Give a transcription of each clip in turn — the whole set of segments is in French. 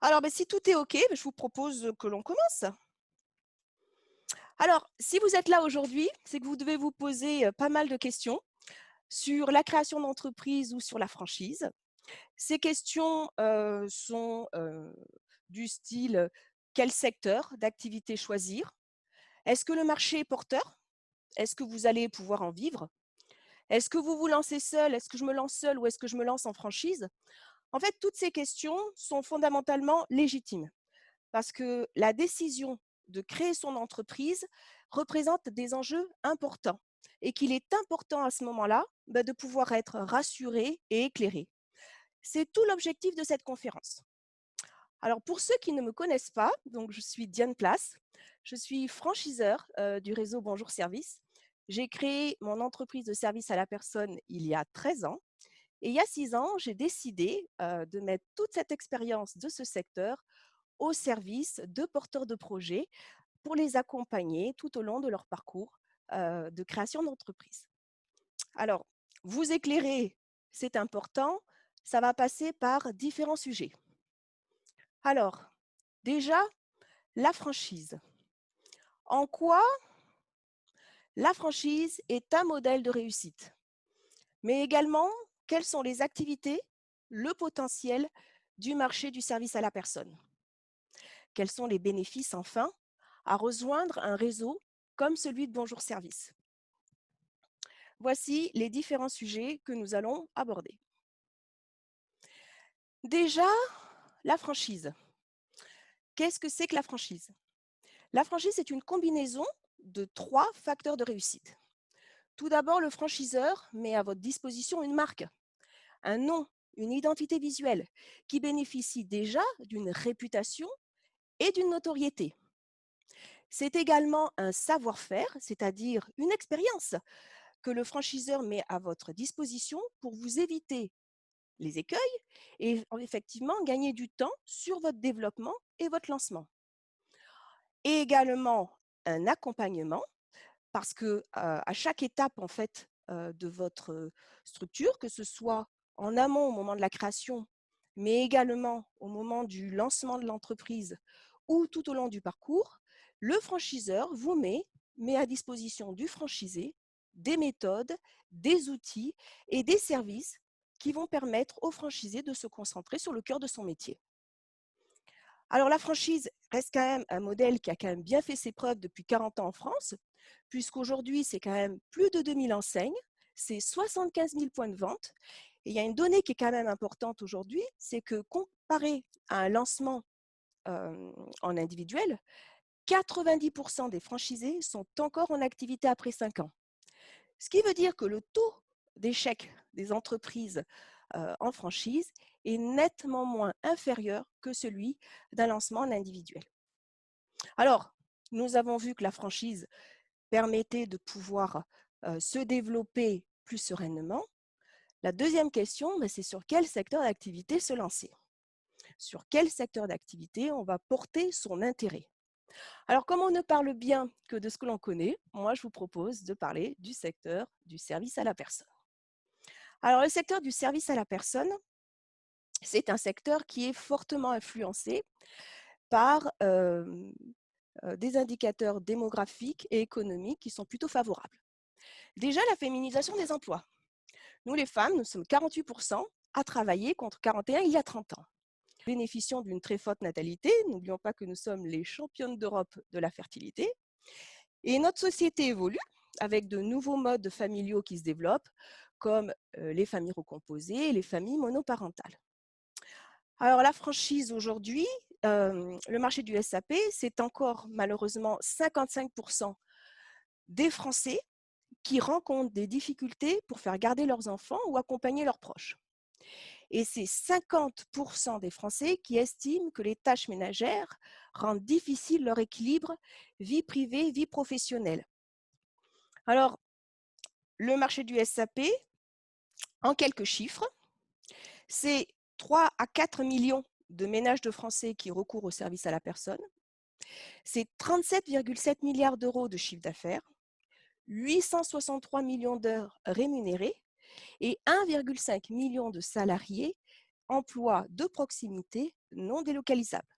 Alors, si tout est OK, je vous propose que l'on commence. Alors, si vous êtes là aujourd'hui, c'est que vous devez vous poser pas mal de questions sur la création d'entreprise ou sur la franchise. Ces questions sont du style quel secteur d'activité choisir? Est-ce que le marché est porteur? Est-ce que vous allez pouvoir en vivre? Est-ce que vous vous lancez seul? Est-ce que je me lance seul ou est-ce que je me lance en franchise? En fait, toutes ces questions sont fondamentalement légitimes. Parce que la décision de créer son entreprise représente des enjeux importants et qu'il est important à ce moment-là de pouvoir être rassuré et éclairé. C'est tout l'objectif de cette conférence. Alors pour ceux qui ne me connaissent pas, donc je suis Diane Place, je suis franchiseur du réseau Bonjour Service. J'ai créé mon entreprise de service à la personne il y a 13 ans et il y a 6 ans, j'ai décidé de mettre toute cette expérience de ce secteur au service de porteurs de projets pour les accompagner tout au long de leur parcours de création d'entreprise. Alors, vous éclairer, c'est important, ça va passer par différents sujets. Alors, déjà, la franchise. En quoi la franchise est un modèle de réussite? Mais également, quelles sont les activités, le potentiel du marché du service à la personne? Quels sont les bénéfices, enfin, à rejoindre un réseau comme celui de Bonjour Service? Voici les différents sujets que nous allons aborder. Déjà, la franchise. Qu'est-ce que c'est que la franchise? La franchise est une combinaison de 3 facteurs de réussite. Tout d'abord, le franchiseur met à votre disposition une marque, un nom, une identité visuelle qui bénéficie déjà d'une réputation et d'une notoriété. C'est également un savoir-faire, c'est-à-dire une expérience que le franchiseur met à votre disposition pour vous éviter les écueils et effectivement gagner du temps sur votre développement et votre lancement. Et également un accompagnement parce que à chaque étape en fait de votre structure, que ce soit en amont au moment de la création, mais également au moment du lancement de l'entreprise ou tout au long du parcours, le franchiseur vous met à disposition du franchisé des méthodes, des outils et des services qui vont permettre au franchisé de se concentrer sur le cœur de son métier. Alors la franchise reste quand même un modèle qui a quand même bien fait ses preuves depuis 40 ans en France, puisqu'aujourd'hui c'est quand même plus de 2000 enseignes, c'est 75 000 points de vente. Et il y a une donnée qui est quand même importante aujourd'hui, c'est que comparé à un lancement en individuel, 90% des franchisés sont encore en activité après 5 ans. Ce qui veut dire que le taux d'échec des entreprises en franchise est nettement moins inférieur que celui d'un lancement en individuel. Alors, nous avons vu que la franchise permettait de pouvoir se développer plus sereinement. La deuxième question, c'est sur quel secteur d'activité se lancer? Sur quel secteur d'activité on va porter son intérêt? Alors, comme on ne parle bien que de ce que l'on connaît, moi, je vous propose de parler du secteur du service à la personne. Alors, le secteur du service à la personne, c'est un secteur qui est fortement influencé par des indicateurs démographiques et économiques qui sont plutôt favorables. Déjà, la féminisation des emplois. Nous, les femmes, nous sommes 48% à travailler contre 41 il y a 30 ans. Bénéficions d'une très forte natalité, n'oublions pas que nous sommes les championnes d'Europe de la fertilité. Et notre société évolue avec de nouveaux modes familiaux qui se développent, comme les familles recomposées et les familles monoparentales. Alors la franchise aujourd'hui, le marché du SAP, c'est encore malheureusement 55% des Français qui rencontrent des difficultés pour faire garder leurs enfants ou accompagner leurs proches. Et c'est 50% des Français qui estiment que les tâches ménagères rendent difficile leur équilibre vie privée, vie professionnelle. Alors, le marché du SAP, en quelques chiffres, c'est 3 à 4 millions de ménages de Français qui recourent au service à la personne. C'est 37,7 milliards d'euros de chiffre d'affaires, 863 millions d'heures rémunérées et 1,5 million de salariés emplois de proximité non délocalisables.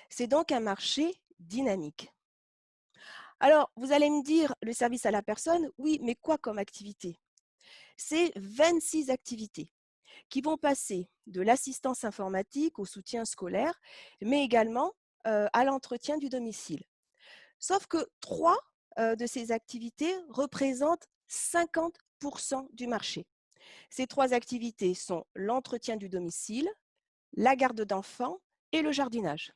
C'est donc un marché dynamique. Alors, vous allez me dire, le service à la personne, oui, mais quoi comme activité? C'est 26 activités qui vont passer de l'assistance informatique au soutien scolaire, mais également à l'entretien du domicile. Sauf que 3 de ces activités représentent 50% du marché. Ces 3 activités sont l'entretien du domicile, la garde d'enfants et le jardinage.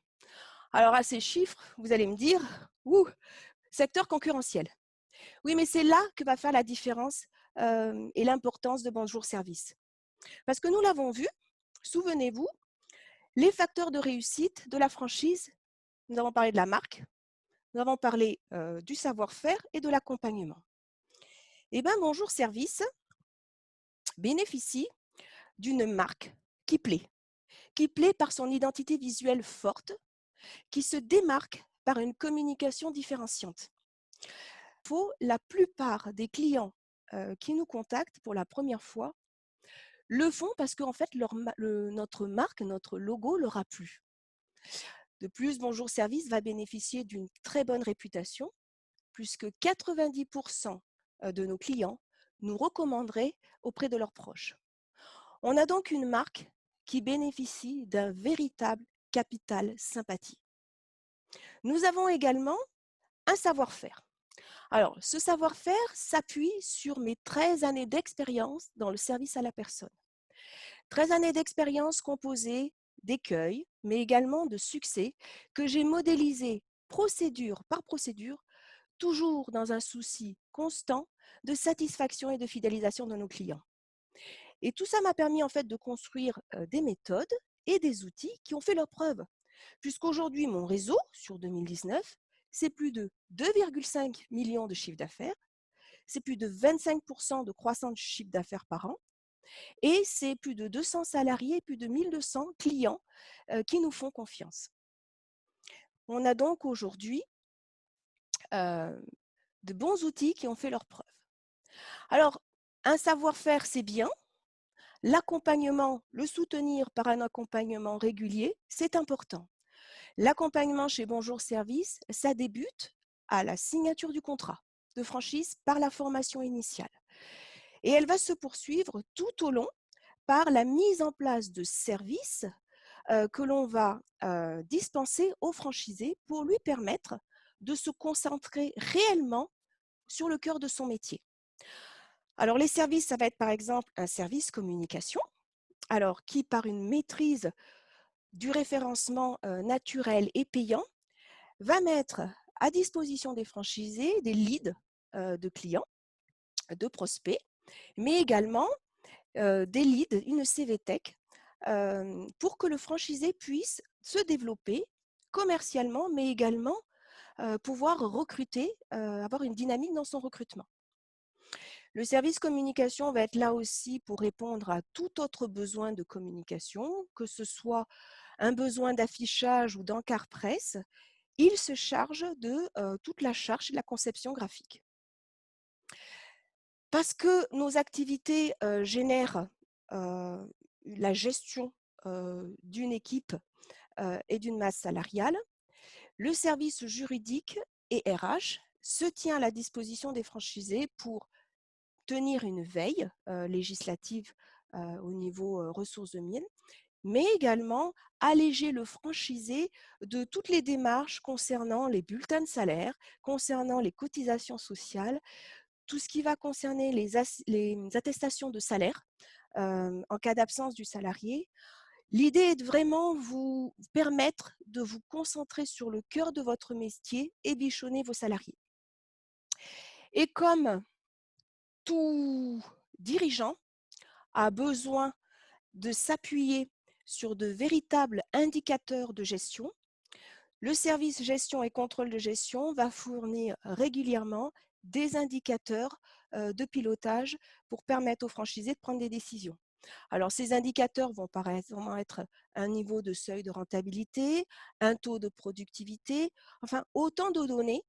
Alors à ces chiffres, vous allez me dire, ouh, secteur concurrentiel. Oui, mais c'est là que va faire la différence et l'importance de Bonjour Service. Parce que nous l'avons vu, souvenez-vous, les facteurs de réussite de la franchise, nous avons parlé de la marque, nous avons parlé du savoir-faire et de l'accompagnement. Eh bien, Bonjour Service bénéficie d'une marque qui plaît par son identité visuelle forte, qui se démarque par une communication différenciante. La plupart des clients qui nous contactent pour la première fois le font parce qu'en fait, notre marque, notre logo leur a plu. De plus, Bonjour Service va bénéficier d'une très bonne réputation, puisque 90% de nos clients nous recommanderaient auprès de leurs proches. On a donc une marque qui bénéficie d'un véritable capital sympathie. Nous avons également un savoir-faire. Alors, ce savoir-faire s'appuie sur mes 13 années d'expérience dans le service à la personne. 13 années d'expérience composées d'écueils, mais également de succès que j'ai modélisés procédure par procédure, toujours dans un souci constant de satisfaction et de fidélisation de nos clients. Et tout ça m'a permis en fait de construire des méthodes et des outils qui ont fait leur preuve. Puisqu'aujourd'hui, mon réseau, sur 2019, c'est plus de 2,5 millions de chiffres d'affaires, c'est plus de 25% de croissance du chiffre d'affaires par an, et c'est plus de 200 salariés, plus de 1200 clients qui nous font confiance. On a donc aujourd'hui de bons outils qui ont fait leur preuve. Alors, un savoir-faire, c'est bien. L'accompagnement, le soutenir par un accompagnement régulier, c'est important. L'accompagnement chez Bonjour Service, ça débute à la signature du contrat de franchise par la formation initiale. Et elle va se poursuivre tout au long par la mise en place de services que l'on va dispenser aux franchisés pour lui permettre de se concentrer réellement sur le cœur de son métier. Alors les services, ça va être par exemple un service communication, alors qui par une maîtrise du référencement naturel et payant va mettre à disposition des franchisés des leads de clients, de prospects, mais également des leads, une CVTech, pour que le franchisé puisse se développer commercialement, mais également pouvoir recruter, avoir une dynamique dans son recrutement. Le service communication va être là aussi pour répondre à tout autre besoin de communication, que ce soit un besoin d'affichage ou d'encart presse. Il se charge de toute la charge de la conception graphique. Parce que nos activités génèrent la gestion d'une équipe et d'une masse salariale, le service juridique et RH se tient à la disposition des franchisés pour tenir une veille législative au niveau ressources de mine, mais également alléger le franchisé de toutes les démarches concernant les bulletins de salaire, concernant les cotisations sociales, tout ce qui va concerner les attestations de salaire en cas d'absence du salarié. L'idée est de vraiment vous permettre de vous concentrer sur le cœur de votre métier et bichonner vos salariés. Et comme tout dirigeant a besoin de s'appuyer sur de véritables indicateurs de gestion, le service gestion et contrôle de gestion va fournir régulièrement des indicateurs de pilotage pour permettre aux franchisés de prendre des décisions. Alors, ces indicateurs vont par exemple être un niveau de seuil de rentabilité, un taux de productivité, enfin, autant de données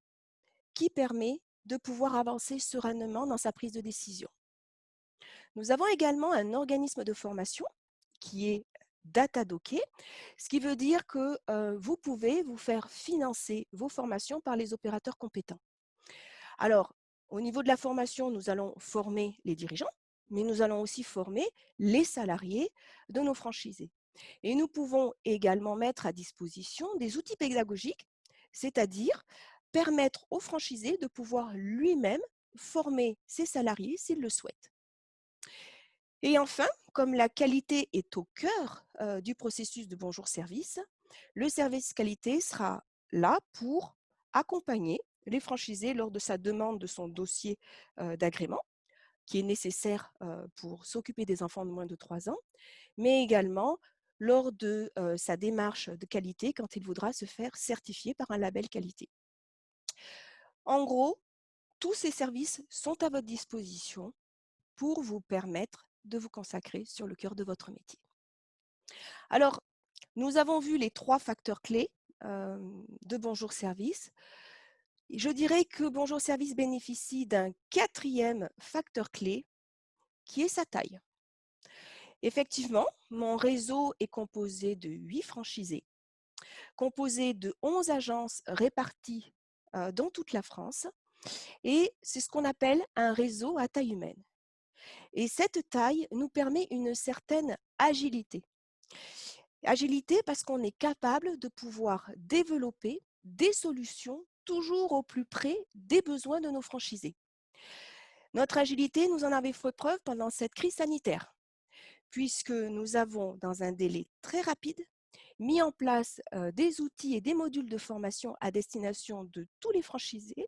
qui permet de pouvoir avancer sereinement dans sa prise de décision. Nous avons également un organisme de formation qui est Datadocké, ce qui veut dire que vous pouvez vous faire financer vos formations par les opérateurs compétents. Alors, au niveau de la formation, nous allons former les dirigeants, mais nous allons aussi former les salariés de nos franchisés. Et nous pouvons également mettre à disposition des outils pédagogiques, c'est-à-dire permettre au franchisé de pouvoir lui-même former ses salariés s'il le souhaite. Et enfin, comme la qualité est au cœur du processus de Bonjour Service, le service qualité sera là pour accompagner les franchisés lors de sa demande de son dossier d'agrément, qui est nécessaire pour s'occuper des enfants de moins de 3 ans, mais également lors de sa démarche de qualité quand il voudra se faire certifier par un label qualité. En gros, tous ces services sont à votre disposition pour vous permettre de vous consacrer sur le cœur de votre métier. Alors, nous avons vu les 3 facteurs clés de Bonjour Service. Je dirais que Bonjour Service bénéficie d'un 4e facteur clé qui est sa taille. Effectivement, mon réseau est composé de 8 franchisés, composé de 11 agences réparties dans toute la France, et c'est ce qu'on appelle un réseau à taille humaine. Et cette taille nous permet une certaine agilité. Agilité parce qu'on est capable de pouvoir développer des solutions toujours au plus près des besoins de nos franchisés. Notre agilité, nous en avons fait preuve pendant cette crise sanitaire, puisque nous avons, dans un délai très rapide, mis en place des outils et des modules de formation à destination de tous les franchisés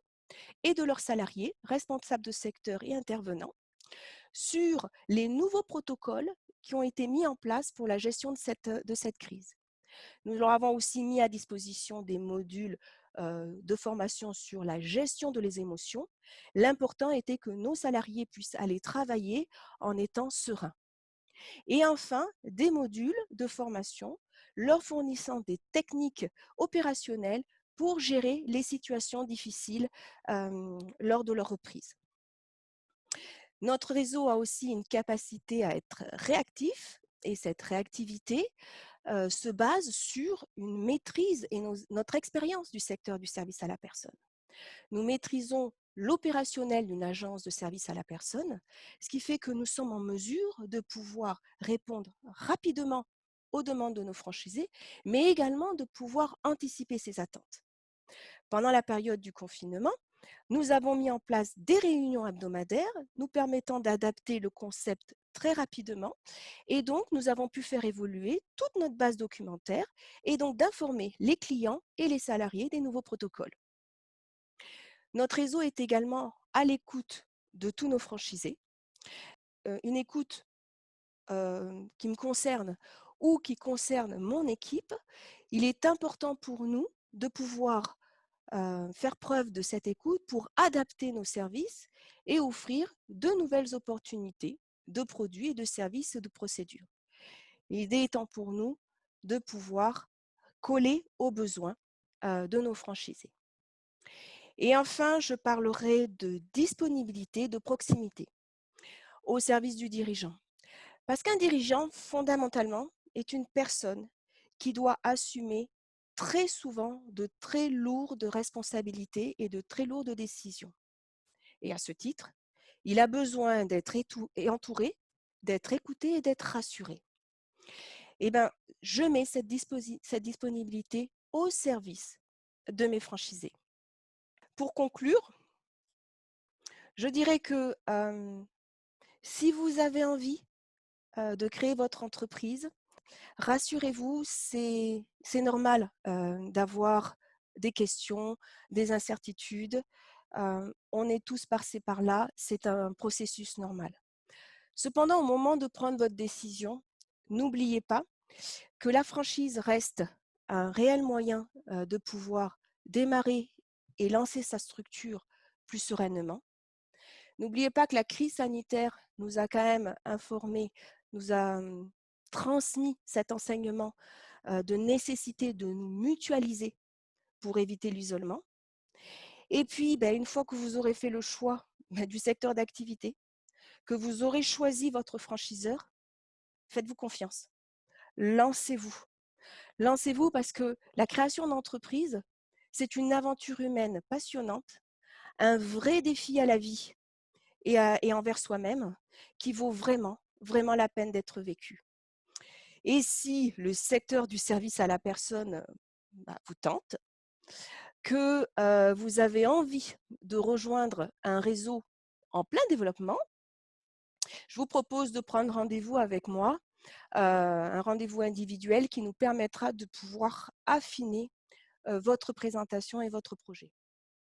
et de leurs salariés, responsables de secteur et intervenants, sur les nouveaux protocoles qui ont été mis en place pour la gestion de cette crise. Nous leur avons aussi mis à disposition des modules de formation sur la gestion de les émotions. L'important était que nos salariés puissent aller travailler en étant sereins. Et enfin, des modules de formation leur fournissant des techniques opérationnelles pour gérer les situations difficiles lors de leur reprise. Notre réseau a aussi une capacité à être réactif et cette réactivité se base sur une maîtrise et notre expérience du secteur du service à la personne. Nous maîtrisons l'opérationnel d'une agence de service à la personne, ce qui fait que nous sommes en mesure de pouvoir répondre rapidement aux demandes de nos franchisés, mais également de pouvoir anticiper ces attentes. Pendant la période du confinement, nous avons mis en place des réunions hebdomadaires nous permettant d'adapter le concept très rapidement et donc nous avons pu faire évoluer toute notre base documentaire et donc d'informer les clients et les salariés des nouveaux protocoles. Notre réseau est également à l'écoute de tous nos franchisés, une écoute qui me concerne ou qui concerne mon équipe. Il est important pour nous de pouvoir faire preuve de cette écoute pour adapter nos services et offrir de nouvelles opportunités de produits et de services et de procédures. L'idée étant pour nous de pouvoir coller aux besoins de nos franchisés. Et enfin, je parlerai de disponibilité, de proximité au service du dirigeant. Parce qu'un dirigeant, fondamentalement, est une personne qui doit assumer très souvent de très lourdes responsabilités et de très lourdes décisions. Et à ce titre, il a besoin d'être entouré, d'être écouté et d'être rassuré. Eh bien, je mets cette disponibilité au service de mes franchisés. Pour conclure, je dirais que si vous avez envie de créer votre entreprise, rassurez-vous, c'est normal d'avoir des questions, des incertitudes. On est tous passés par là, c'est un processus normal. Cependant, au moment de prendre votre décision, n'oubliez pas que la franchise reste un réel moyen de pouvoir démarrer et lancer sa structure plus sereinement. N'oubliez pas que la crise sanitaire nous a quand même informés, nous a transmis cet enseignement de nécessité de nous mutualiser pour éviter l'isolement. Et puis, une fois que vous aurez fait le choix du secteur d'activité, que vous aurez choisi votre franchiseur, faites-vous confiance. lancez-vous. Lancez-vous parce que la création d'entreprise, c'est une aventure humaine passionnante, un vrai défi à la vie et envers soi-même qui vaut vraiment, vraiment la peine d'être vécu. Et si le secteur du service à la personne vous tente, que vous avez envie de rejoindre un réseau en plein développement, je vous propose de prendre rendez-vous avec moi, un rendez-vous individuel qui nous permettra de pouvoir affiner votre présentation et votre projet.